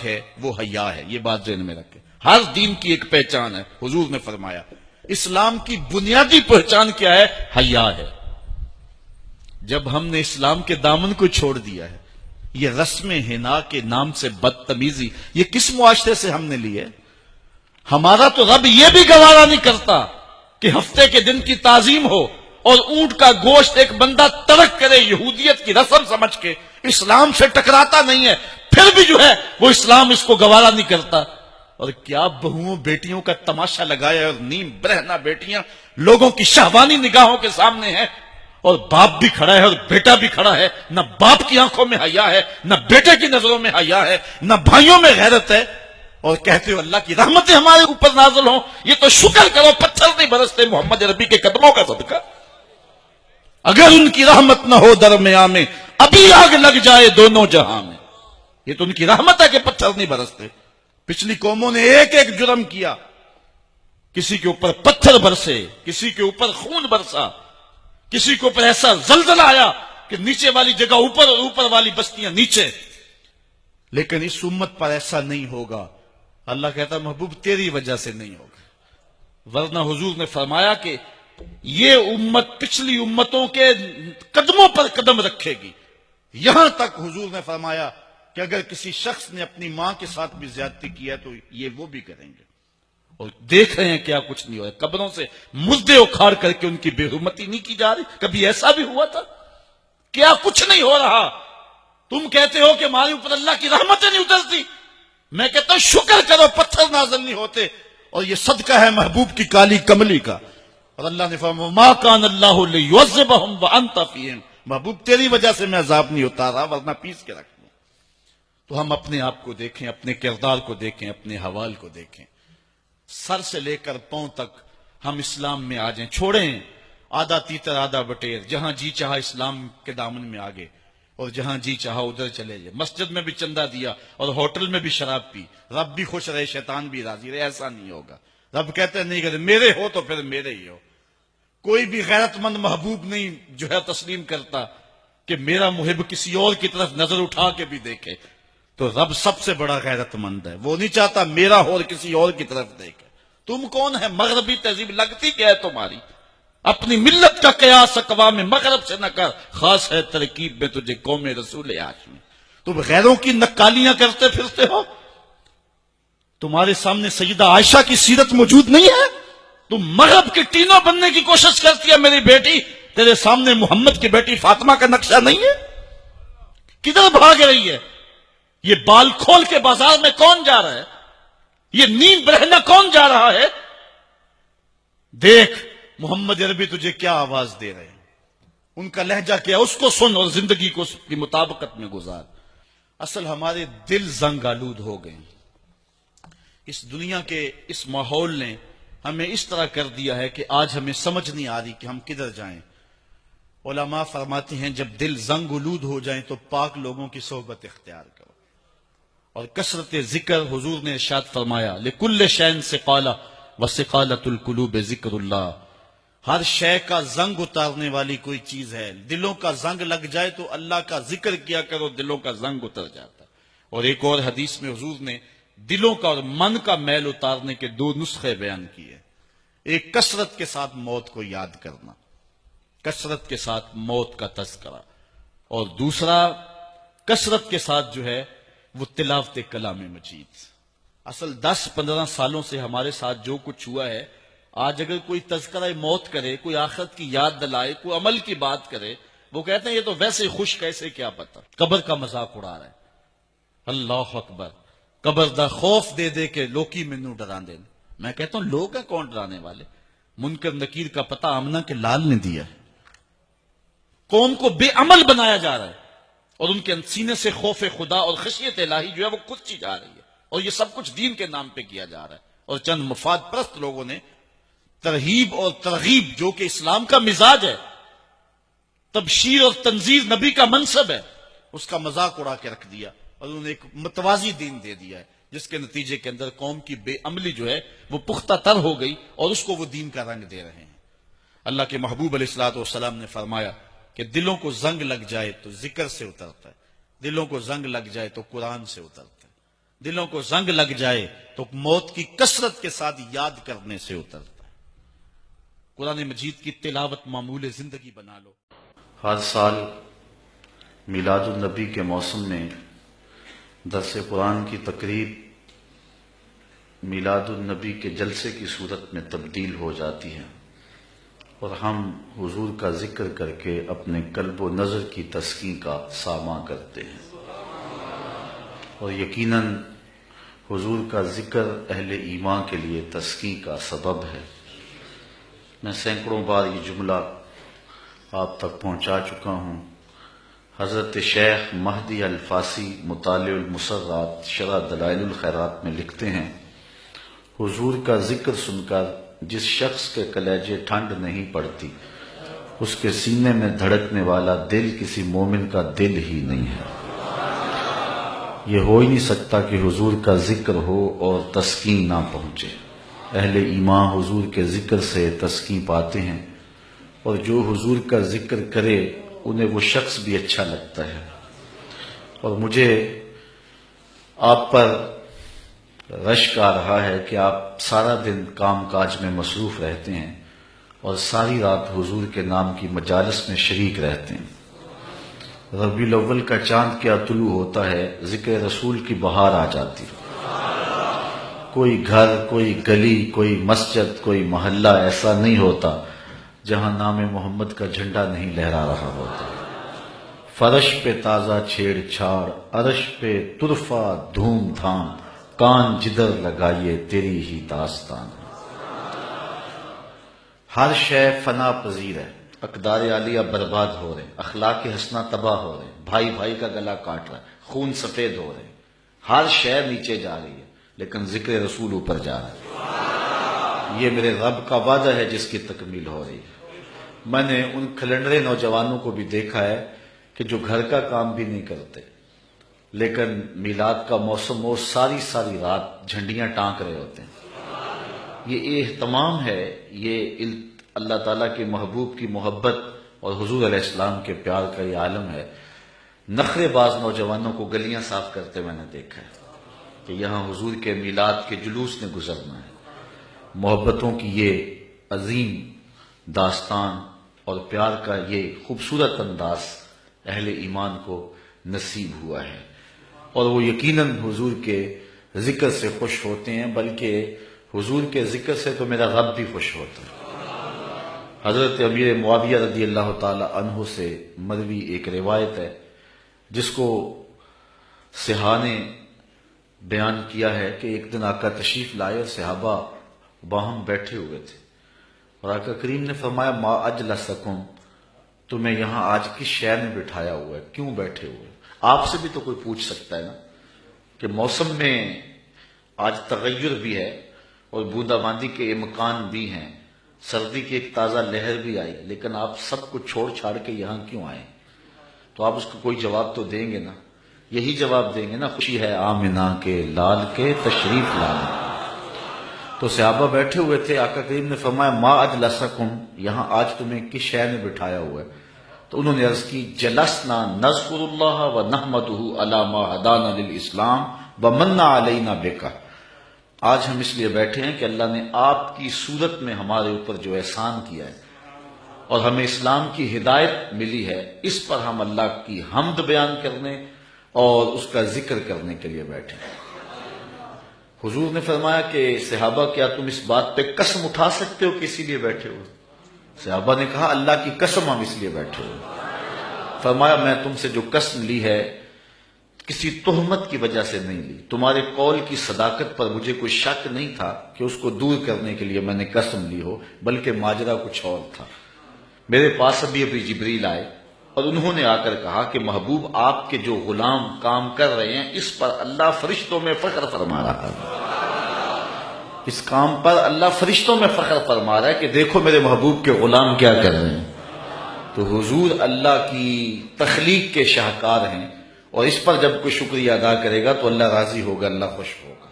ہے وہ حیا ہے. یہ بات ذہن میں رکھیں. ہر دین کی ایک پہچان ہے. حضور نے فرمایا اسلام کی بنیادی پہچان کیا ہے؟ حیا ہے. جب ہم نے اسلام کے دامن کو چھوڑ دیا ہے، یہ رسم حنا کے نام سے بدتمیزی یہ کس معاشرے سے ہم نے لی ہے؟ ہمارا تو رب یہ بھی گوارا نہیں کرتا کہ ہفتے کے دن کی تعظیم ہو اور اونٹ کا گوشت ایک بندہ ترک کرے یہودیت کی رسم سمجھ کے. اسلام سے ٹکراتا نہیں ہے، پھر بھی جو ہے وہ اسلام اس کو گوارا نہیں کرتا. اور کیا بہوؤں بیٹیوں کا تماشا لگایا، اور نیم برہنہ بیٹیاں لوگوں کی شہوانی نگاہوں کے سامنے ہیں، اور باپ بھی کھڑا ہے اور بیٹا بھی کھڑا ہے. نہ باپ کی آنکھوں میں حیا ہے، نہ بیٹے کی نظروں میں حیا ہے، نہ بھائیوں میں غیرت ہے. اور کہتے ہو اللہ کی رحمتیں ہمارے اوپر نازل ہوں. یہ تو شکر کرو پتھر نہیں برستے محمد عربی کے قدموں کا صدقہ. اگر ان کی رحمت نہ ہو درمیان میں ابھی آگ لگ جائے دونوں جہاں میں. یہ تو ان کی رحمت ہے کہ پتھر نہیں برستے. پچھلی قوموں نے ایک ایک جرم کیا، کسی کے اوپر پتھر برسے، کسی کے اوپر خون برسا، کسی کے اوپر ایسا زلزلہ آیا کہ نیچے والی جگہ اوپر اور اوپر والی بستیاں نیچے. لیکن اس امت پر ایسا نہیں ہوگا. اللہ کہتا محبوب تیری وجہ سے نہیں ہوگا. ورنہ حضور نے فرمایا کہ یہ امت پچھلی امتوں کے قدموں پر قدم رکھے گی. یہاں تک حضور نے فرمایا کہ اگر کسی شخص نے اپنی ماں کے ساتھ بھی زیادتی کی ہے تو یہ وہ بھی کریں گے. اور دیکھ رہے ہیں کیا کچھ نہیں ہو رہا. قبروں سے مردے اکھاڑ کر کے ان کی بے حرمتی نہیں کی جا رہی. کبھی ایسا بھی ہوا تھا؟ کیا کچھ نہیں ہو رہا؟ تم کہتے ہو کہ ہمارے اوپر اللہ کی رحمتیں نہیں اترتی. میں کہتا ہوں شکر کرو پتھر نازل نہیں ہوتے. اور یہ صدقہ ہے محبوب کی کالی کملی کا. اور اللہ نے فرمایا ما کان اللہ لیعذبہم وانت فیہم. محبوب تیری وجہ سے میں عذاب نہیں اتارا ورنہ پیس کے رکھ دوں. تو ہم اپنے آپ کو دیکھیں، اپنے کردار کو دیکھیں، اپنے حوال کو دیکھیں. سر سے لے کر پاؤں تک ہم اسلام میں آ جائیں. چھوڑیں آدھا تیتر آدھا بٹیر. جہاں جی چاہا اسلام کے دامن میں آگے اور جہاں جی چاہا ادھر چلے جائے. مسجد میں بھی چندہ دیا اور ہوٹل میں بھی شراب پی. رب بھی خوش رہے، شیطان بھی راضی رہے. ایسا نہیں ہوگا. رب کہتے ہیں نہیں کہتے میرے ہو تو پھر میرے ہی ہو. کوئی بھی غیرت مند محبوب نہیں جو ہے تسلیم کرتا کہ میرا محب کسی اور کی طرف نظر اٹھا کے بھی دیکھے. تو رب سب سے بڑا غیرت مند ہے. وہ نہیں چاہتا میرا ہو اور کسی اور کی طرف دیکھے. تم کون ہے؟ مغربی تہذیب لگتی کیا ہے تمہاری؟ اپنی ملت کا قیاس اقوام مغرب سے نہ کر. خاص ہے ترکیب میں تجھے قوم رسول ہاشمی. تم غیروں کی نکالیاں کرتے پھرتے ہو. تمہارے سامنے سیدہ عائشہ کی سیرت موجود نہیں ہے. تم مغرب کے ٹینوں بننے کی کوشش کرتی ہے میری بیٹی. تیرے سامنے محمد کی بیٹی فاطمہ کا نقشہ نہیں ہے. کدھر بھاگ رہی ہے؟ یہ بال کھول کے بازار میں کون جا رہا ہے؟ یہ نیم برہنہ کون جا رہا ہے؟ دیکھ محمد عربی تجھے کیا آواز دے رہے ہیں. ان کا لہجہ کیا، اس کو سن اور زندگی کو اس کی مطابقت میں گزار. اصل ہمارے دل زنگ آلود ہو گئے. اس دنیا کے اس ماحول نے ہمیں اس طرح کر دیا ہے کہ آج ہمیں سمجھ نہیں آ رہی کہ ہم کدھر جائیں. علماء فرماتے ہیں جب دل زنگ آلود ہو جائیں تو پاک لوگوں کی صحبت اختیار کرو. اور کثرت ذکر، حضور نے ارشاد فرمایا لکل شین سقالہ وسقالۃ القلوب ذکر اللہ. ہر شے کا زنگ اتارنے والی کوئی چیز ہے. دلوں کا زنگ لگ جائے تو اللہ کا ذکر کیا کرو، دلوں کا زنگ اتر جاتا ہے. اور ایک اور حدیث میں حضور نے دلوں کا اور من کا میل اتارنے کے 2 نسخے بیان کیے. ایک کثرت کے ساتھ موت کو یاد کرنا، کثرت کے ساتھ موت کا تذکرہ، اور دوسرا کثرت کے ساتھ جو ہے وہ تلاوت کلام مجید. اصل 10-15 سالوں سے ہمارے ساتھ جو کچھ ہوا ہے، آج اگر کوئی تذکرہ موت کرے، کوئی آخرت کی یاد دلائے، کوئی عمل کی بات کرے، وہ کہتے ہیں یہ تو ویسے خوش کیسے، کیا پتہ. قبر کا مذاق اڑا رہا ہے. اللہ اکبر. قبر دا خوف دے دے کے لوکی مینوں ڈرا دے. میں کہتا ہوں لوگ ہیں کون ڈرانے والے؟ منکر نکیر کا پتہ آمنہ کے لال نے دیا ہے. قوم کو بے عمل بنایا جا رہا ہے اور ان کے سینے سے خوف خدا اور خشیت الہی جو ہے وہ کھدتی جا رہی ہے. اور یہ سب کچھ دین کے نام پہ کیا جا رہا ہے. اور چند مفاد پرست لوگوں نے ترہیب اور ترغیب جو کہ اسلام کا مزاج ہے، تبشیر اور تنذیر نبی کا منصب ہے، اس کا مذاق اڑا کے رکھ دیا اور انہوں نے ایک متوازی دین دے دیا ہے، جس کے نتیجے کے اندر قوم کی بے عملی جو ہے وہ پختہ تر ہو گئی اور اس کو وہ دین کا رنگ دے رہے ہیں. اللہ کے محبوب علیہ الصلوۃ والسلام نے فرمایا کہ دلوں کو زنگ لگ جائے تو ذکر سے اترتا ہے، دلوں کو زنگ لگ جائے تو قرآن سے اترتا ہے. دلوں کو زنگ لگ جائے تو موت کی کثرت کے ساتھ یاد کرنے سے اترتا ہے۔ قرآن مجید کی تلاوت معمول زندگی بنا لو۔ ہر سال میلاد النبی کے موسم میں درس قرآن کی تقریب میلاد النبی کے جلسے کی صورت میں تبدیل ہو جاتی ہے، اور ہم حضور کا ذکر کر کے اپنے قلب و نظر کی تسکین کا ساماں کرتے ہیں، اور یقیناً حضور کا ذکر اہل ایمان کے لیے تسکین کا سبب ہے۔ میں سینکڑوں بار یہ جملہ آپ تک پہنچا چکا ہوں۔ حضرت شیخ مہدی الفاسی مطالع المسرات شرح دلائل الخیرات میں لکھتے ہیں، حضور کا ذکر سن کر جس شخص کے کلیجے ٹھنڈ نہیں پڑتی، اس کے سینے میں دھڑکنے والا دل کسی مومن کا دل ہی نہیں ہے۔ یہ ہو ہی نہیں سکتا کہ حضور کا ذکر ہو اور تسکین نہ پہنچے۔ اہل ایمان حضور کے ذکر سے تسکین پاتے ہیں، اور جو حضور کا ذکر کرے انہیں وہ شخص بھی اچھا لگتا ہے۔ اور مجھے آپ پر رشک آ رہا ہے کہ آپ سارا دن کام کاج میں مصروف رہتے ہیں اور ساری رات حضور کے نام کی مجالس میں شریک رہتے ہیں۔ ربیع الاول کا چاند کیا طلوع ہوتا ہے، ذکر رسول کی بہار آ جاتی ہے۔ کوئی گھر، کوئی گلی، کوئی مسجد، کوئی محلہ ایسا نہیں ہوتا جہاں نام محمد کا جھنڈا نہیں لہرا رہا ہوتا۔ فرش پہ تازہ چھیڑ چھاڑ، عرش پہ طرفہ دھوم دھام، کان جدھر لگائیے تیری ہی داستان۔ ہر شے فنا پذیر ہے، اقدار عالیہ برباد ہو رہے، اخلاق حسنہ تباہ ہو رہے، بھائی بھائی کا گلا کاٹ رہا ہے، خون سفید ہو رہے، ہر شے نیچے جا رہی ہے، لیکن ذکر رسول اوپر جا رہا ہے۔ یہ میرے رب کا وعدہ ہے جس کی تکمیل ہو رہی ہے۔ میں نے ان کھلنڈرے نوجوانوں کو بھی دیکھا ہے کہ جو گھر کا کام بھی نہیں کرتے، لیکن میلاد کا موسم ہو ساری ساری رات جھنڈیاں ٹانک رہے ہوتے ہیں۔ یہ اہتمام ہے، یہ اللہ تعالیٰ کے محبوب کی محبت اور حضور علیہ السلام کے پیار کا یہ عالم ہے۔ نخرے باز نوجوانوں کو گلیاں صاف کرتے میں نے دیکھا ہے کہ یہاں حضور کے میلاد کے جلوس نے گزرنا ہے۔ محبتوں کی یہ عظیم داستان اور پیار کا یہ خوبصورت انداز اہل ایمان کو نصیب ہوا ہے، اور وہ یقیناً حضور کے ذکر سے خوش ہوتے ہیں، بلکہ حضور کے ذکر سے تو میرا رب بھی خوش ہوتا ہے۔ حضرت امیر معاویہ رضی اللہ تعالی عنہ سے مروی ایک روایت ہے جس کو صحاح نے بیان کیا ہے کہ ایک دن آقا تشریف لائے اور صحابہ باہم بیٹھے ہوئے تھے، اور آقا کریم نے فرمایا ما اجلسکم، تمہیں یہاں آج کس شے نے بٹھایا ہوا ہے، کیوں بیٹھے ہوئے؟ آپ سے بھی تو کوئی پوچھ سکتا ہے نا کہ موسم میں آج تغیر بھی ہے اور بوندا باندی کے امکان بھی ہیں، سردی کی ایک تازہ لہر بھی آئی، لیکن آپ سب کو چھوڑ چھاڑ کے یہاں کیوں آئے؟ تو آپ اس کو کوئی جواب تو دیں گے نا، یہی جواب دیں گے نا، خوشی ہے آمنہ کے لال کے تشریف لانے۔ تو صحابہ بیٹھے ہوئے تھے، آقا کریم نے فرمایا ما اجلسکم، یہاں آج تمہیں کس شے نے بٹھایا ہوا ہے؟ تو انہوں نے عرض کی جلسنا نذکر اللہ و نحمدہ علی ما ہدانا للاسلام ومن علینا بک، آج ہم اس لیے بیٹھے ہیں کہ اللہ نے آپ کی صورت میں ہمارے اوپر جو احسان کیا ہے اور ہمیں اسلام کی ہدایت ملی ہے، اس پر ہم اللہ کی حمد بیان کرنے اور اس کا ذکر کرنے کے لیے بیٹھے ہیں۔ حضور نے فرمایا کہ صحابہ کیا تم اس بات پہ قسم اٹھا سکتے ہو کہ اسی لیے بیٹھے ہو؟ صحابہ نے کہا اللہ کی قسم ہم اس لیے بیٹھے ہو۔ فرمایا میں تم سے جو قسم لی ہے کسی تہمت کی وجہ سے نہیں لی، تمہارے قول کی صداقت پر مجھے کوئی شک نہیں تھا کہ اس کو دور کرنے کے لیے میں نے قسم لی ہو، بلکہ ماجرا کچھ اور تھا۔ میرے پاس ابھی جبریل آئے اور انہوں نے آ کر کہا کہ محبوب آپ کے جو غلام کام کر رہے ہیں اس پر اللہ فرشتوں میں فخر فرما رہا ہے، اس کام پر اللہ فرشتوں میں فخر فرما رہا ہے کہ دیکھو میرے محبوب کے غلام کیا کر رہے ہیں۔ تو حضور اللہ کی تخلیق کے شاہکار ہیں، اور اس پر جب کوئی شکریہ ادا کرے گا تو اللہ راضی ہوگا، اللہ خوش ہوگا۔